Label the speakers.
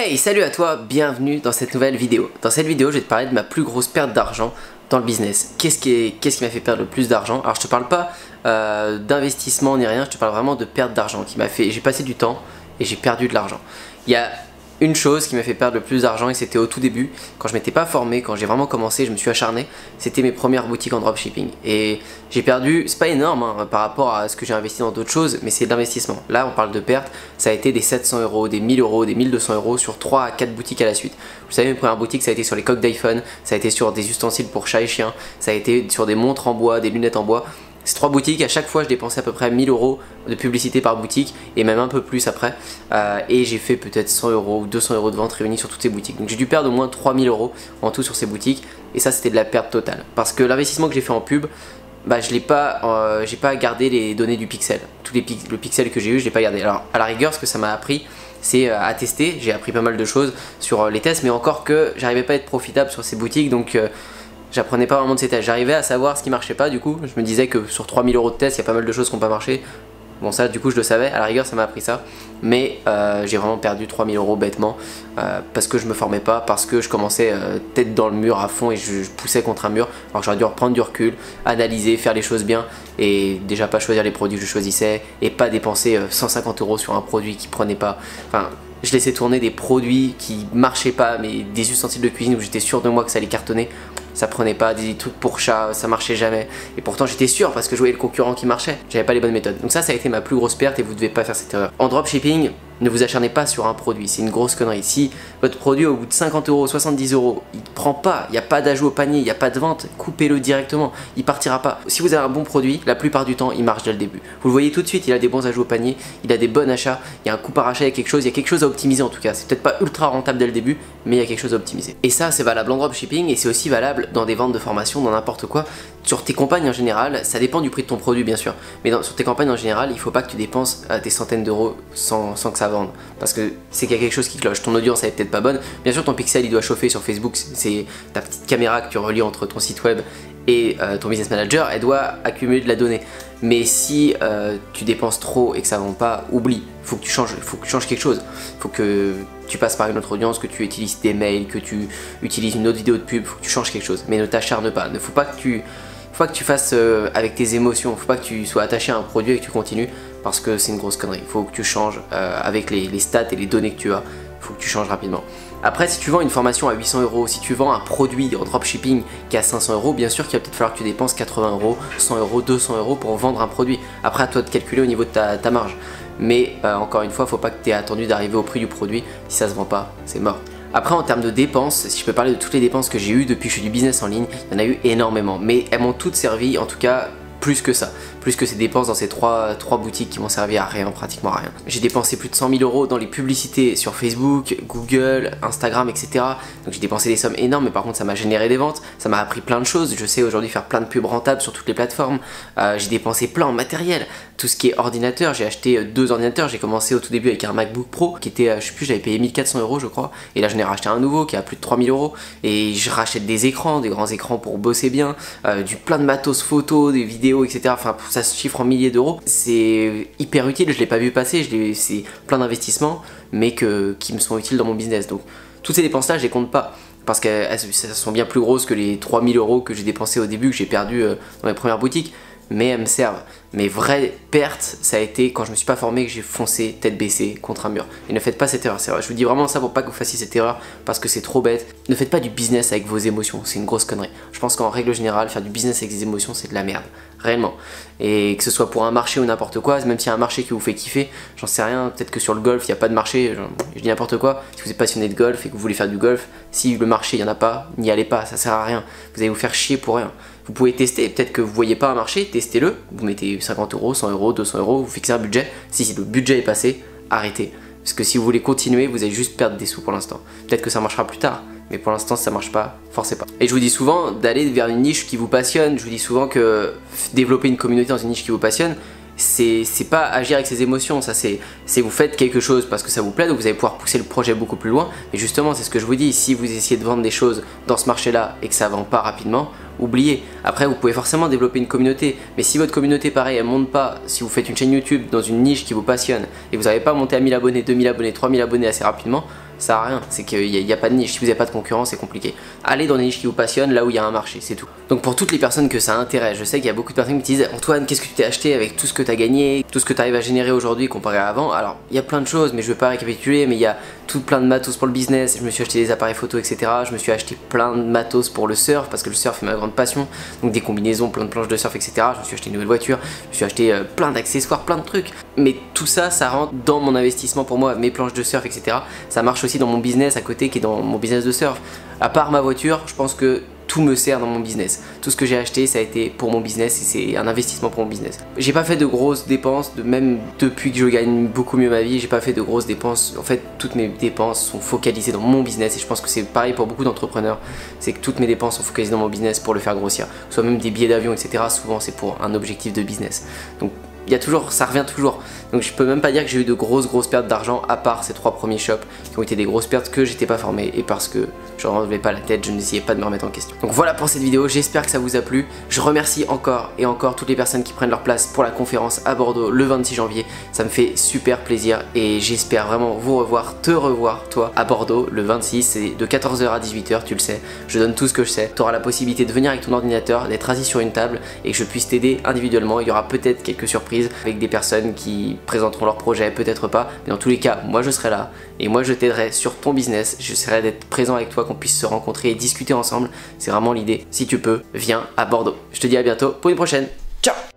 Speaker 1: Hey, salut à toi, bienvenue dans cette nouvelle vidéo. Dans cette vidéo, je vais te parler de ma plus grosse perte d'argent dans le business. Qu'est-ce qui m'a fait perdre le plus d'argent? Alors je te parle pas d'investissement ni rien, je te parle vraiment de perte d'argent qui m'a fait... J'ai passé du temps et j'ai perdu de l'argent. Il y a une chose qui m'a fait perdre le plus d'argent et c'était au tout début, quand je m'étais pas formé, quand j'ai vraiment commencé, je me suis acharné, c'était mes premières boutiques en dropshipping. Et j'ai perdu, c'est pas énorme hein, par rapport à ce que j'ai investi dans d'autres choses, mais c'est de l'investissement. Là on parle de perte, ça a été des 700 €, des 1000 €, des 1200 € sur 3 à 4 boutiques à la suite. Vous savez, mes premières boutiques ça a été sur les coques d'iPhone, ça a été sur des ustensiles pour chat et chien, ça a été sur des montres en bois, des lunettes en bois. Ces 3 boutiques, à chaque fois je dépensais à peu près 1000 € de publicité par boutique et même un peu plus après et j'ai fait peut-être 100 € ou 200 € de vente réunis sur toutes ces boutiques. Donc j'ai dû perdre au moins 3000 € en tout sur ces boutiques et ça c'était de la perte totale. Parce que l'investissement que j'ai fait en pub, bah, j'ai pas gardé les données du pixel. Le pixel que j'ai eu, je l'ai pas gardé. Alors à la rigueur, ce que ça m'a appris, c'est à tester. J'ai appris pas mal de choses sur les tests, mais encore que j'arrivais pas à être profitable sur ces boutiques, donc j'apprenais pas vraiment de ces tests. J'arrivais à savoir ce qui marchait pas, du coup je me disais que sur 3000 € de tests, il y a pas mal de choses qui n'ont pas marché. Bon ça du coup je le savais, à la rigueur ça m'a appris ça. Mais j'ai vraiment perdu 3000 € bêtement parce que je me formais pas, parce que je commençais tête dans le mur à fond et je poussais contre un mur. Alors j'aurais dû reprendre du recul, analyser, faire les choses bien et déjà pas choisir les produits que je choisissais et pas dépenser 150 € sur un produit qui prenait pas. Enfin, je laissais tourner des produits qui marchaient pas, mais des ustensiles de cuisine où j'étais sûr de moi que ça allait cartonner. Ça prenait pas, des trucs pour chat, ça marchait jamais. Et pourtant j'étais sûr parce que je voyais le concurrent qui marchait. J'avais pas les bonnes méthodes. Donc ça a été ma plus grosse perte et vous devez pas faire cette erreur. En dropshipping, ne vous acharnez pas sur un produit, c'est une grosse connerie. Si votre produit au bout de 50 €, 70 €, il prend pas, il n'y a pas d'ajout au panier, il n'y a pas de vente, coupez-le directement, il partira pas. Si vous avez un bon produit, la plupart du temps il marche dès le début. Vous le voyez tout de suite, il a des bons ajouts au panier, il a des bons achats, il y a un coût par achat, il y a quelque chose à optimiser en tout cas. C'est peut-être pas ultra rentable dès le début, mais il y a quelque chose à optimiser. Et ça c'est valable en dropshipping et c'est aussi valable dans des ventes de formation, dans n'importe quoi. Sur tes campagnes en général, ça dépend du prix de ton produit bien sûr, mais sur tes campagnes en général, il faut pas que tu dépenses des centaines d'euros sans que ça vende. Parce que c'est qu'il y a quelque chose qui cloche, ton audience elle est peut-être pas bonne. Bien sûr ton pixel il doit chauffer sur Facebook, c'est ta petite caméra que tu relis entre ton site web et ton business manager, elle doit accumuler de la donnée. Mais si tu dépenses trop et que ça vend pas, oublie, faut que tu changes quelque chose. Faut que tu passes par une autre audience, que tu utilises des mails, que tu utilises une autre vidéo de pub, faut que tu changes quelque chose. Mais ne t'acharne pas, ne faut pas que tu fasses avec tes émotions, faut pas que tu sois attaché à un produit et que tu continues parce que c'est une grosse connerie. Faut que tu changes avec les stats et les données que tu as, faut que tu changes rapidement. Après, si tu vends une formation à 800 €, si tu vends un produit en dropshipping qui est à 500 €, bien sûr qu'il va peut-être falloir que tu dépenses 80 €, 100 €, 200 € pour vendre un produit. Après, à toi de calculer au niveau de ta marge. Mais encore une fois, faut pas que tu aies attendu d'arriver au prix du produit. Si ça se vend pas, c'est mort. Après en termes de dépenses, si je peux parler de toutes les dépenses que j'ai eues depuis que je fais du business en ligne, il y en a eu énormément, mais elles m'ont toutes servi, en tout cas plus que ça, plus que ces dépenses dans ces trois boutiques qui m'ont servi à rien, pratiquement à rien. J'ai dépensé plus de 100 000 € dans les publicités sur Facebook, Google, Instagram, etc. Donc j'ai dépensé des sommes énormes, mais par contre ça m'a généré des ventes, ça m'a appris plein de choses. Je sais aujourd'hui faire plein de pubs rentables sur toutes les plateformes. J'ai dépensé plein en matériel, tout ce qui est ordinateur. J'ai acheté 2 ordinateurs. J'ai commencé au tout début avec un MacBook Pro qui était, je sais plus, j'avais payé 1400 € je crois, et là j'en ai racheté un nouveau qui a plus de 3000 €. Et je rachète des écrans, des grands écrans pour bosser bien, du plein de matos photos, des vidéos, etc. Enfin ça se chiffre en milliers d'euros. C'est hyper utile, je l'ai pas vu passer, c'est plein d'investissements mais qui me sont utiles dans mon business. Donc toutes ces dépenses là je les compte pas parce qu'elles sont bien plus grosses que les 3000 € que j'ai dépensé au début, que j'ai perdu dans mes premières boutiques, mais elles me servent. Mes vraies pertes, ça a été quand je me suis pas formé, que j'ai foncé tête baissée contre un mur. Et ne faites pas cette erreur, c'est vrai. Je vous dis vraiment ça pour pas que vous fassiez cette erreur parce que c'est trop bête. Ne faites pas du business avec vos émotions, c'est une grosse connerie. Je pense qu'en règle générale, faire du business avec des émotions, c'est de la merde, réellement. Et que ce soit pour un marché ou n'importe quoi, même s'il y a un marché qui vous fait kiffer, j'en sais rien, peut-être que sur le golf, il n'y a pas de marché, je dis n'importe quoi. Si vous êtes passionné de golf et que vous voulez faire du golf, si le marché, il n'y en a pas, n'y allez pas, ça sert à rien. Vous allez vous faire chier pour rien. Vous pouvez tester, peut-être que vous voyez pas un marché, testez-le, vous mettez 50 €, 100 €, 200 €, vous fixez un budget. Si le budget est passé, arrêtez. Parce que si vous voulez continuer, vous allez juste perdre des sous pour l'instant. Peut-être que ça marchera plus tard, mais pour l'instant si ça marche pas, forcez pas. Et je vous dis souvent d'aller vers une niche qui vous passionne, je vous dis souvent que développer une communauté dans une niche qui vous passionne, c'est pas agir avec ses émotions, ça c'est vous faites quelque chose parce que ça vous plaît, donc vous allez pouvoir pousser le projet beaucoup plus loin. Et justement c'est ce que je vous dis, si vous essayez de vendre des choses dans ce marché là et que ça vend pas rapidement, oubliez. Après vous pouvez forcément développer une communauté, mais si votre communauté pareil elle monte pas, si vous faites une chaîne YouTube dans une niche qui vous passionne et vous n'avez pas monté à 1000 abonnés, 2000 abonnés, 3000 abonnés assez rapidement, ça sert à rien. C'est qu'il n'y a pas de niche. Si vous n'avez pas de concurrence, c'est compliqué. Allez dans des niches qui vous passionnent, là où il y a un marché, c'est tout. Donc pour toutes les personnes que ça intéresse, je sais qu'il y a beaucoup de personnes qui me disent Antoine, qu'est-ce que tu t'es acheté avec tout ce que tu as gagné, tout ce que tu arrives à générer aujourd'hui comparé à avant. Alors il y a plein de choses, mais je ne veux pas récapituler, mais il y a tout plein de matos pour le business. Je me suis acheté des appareils photo, etc. Je me suis acheté plein de matos pour le surf, parce que le surf est ma grande passion. Donc des combinaisons, plein de planches de surf, etc. Je me suis acheté une nouvelle voiture, je me suis acheté plein d'accessoires, plein de trucs. Mais tout ça, ça rentre dans mon investissement pour moi, mes planches de surf, etc. Ça marche aussi dans mon business à côté, qui est dans mon business de surf. À part ma voiture, je pense que tout me sert dans mon business. Tout ce que j'ai acheté, ça a été pour mon business et c'est un investissement pour mon business. J'ai pas fait de grosses dépenses, même depuis que je gagne beaucoup mieux ma vie, j'ai pas fait de grosses dépenses. En fait, toutes mes dépenses sont focalisées dans mon business et je pense que c'est pareil pour beaucoup d'entrepreneurs. C'est que toutes mes dépenses sont focalisées dans mon business pour le faire grossir. Soit même des billets d'avion, etc. Souvent, c'est pour un objectif de business. Donc, il y a toujours, ça revient toujours. Donc je peux même pas dire que j'ai eu de grosses pertes d'argent à part ces 3 premiers shops qui ont été des grosses pertes que j'étais pas formé et parce que je ne relevais pas la tête, je n'essayais pas de me remettre en question. Donc voilà pour cette vidéo, j'espère que ça vous a plu. Je remercie encore et encore toutes les personnes qui prennent leur place pour la conférence à Bordeaux le 26 janvier. Ça me fait super plaisir et j'espère vraiment vous revoir, te revoir toi à Bordeaux le 26. C'est de 14 h à 18 h, tu le sais. Je donne tout ce que je sais. Tu auras la possibilité de venir avec ton ordinateur, d'être assis sur une table et que je puisse t'aider individuellement. Il y aura peut-être quelques surprises avec des personnes qui présenteront leur projet, peut-être pas, mais dans tous les cas, moi je serai là et moi je t'aiderai sur ton business, j'essaierai d'être présent avec toi, qu'on puisse se rencontrer et discuter ensemble, c'est vraiment l'idée. Si tu peux, viens à Bordeaux. Je te dis à bientôt pour une prochaine. Ciao!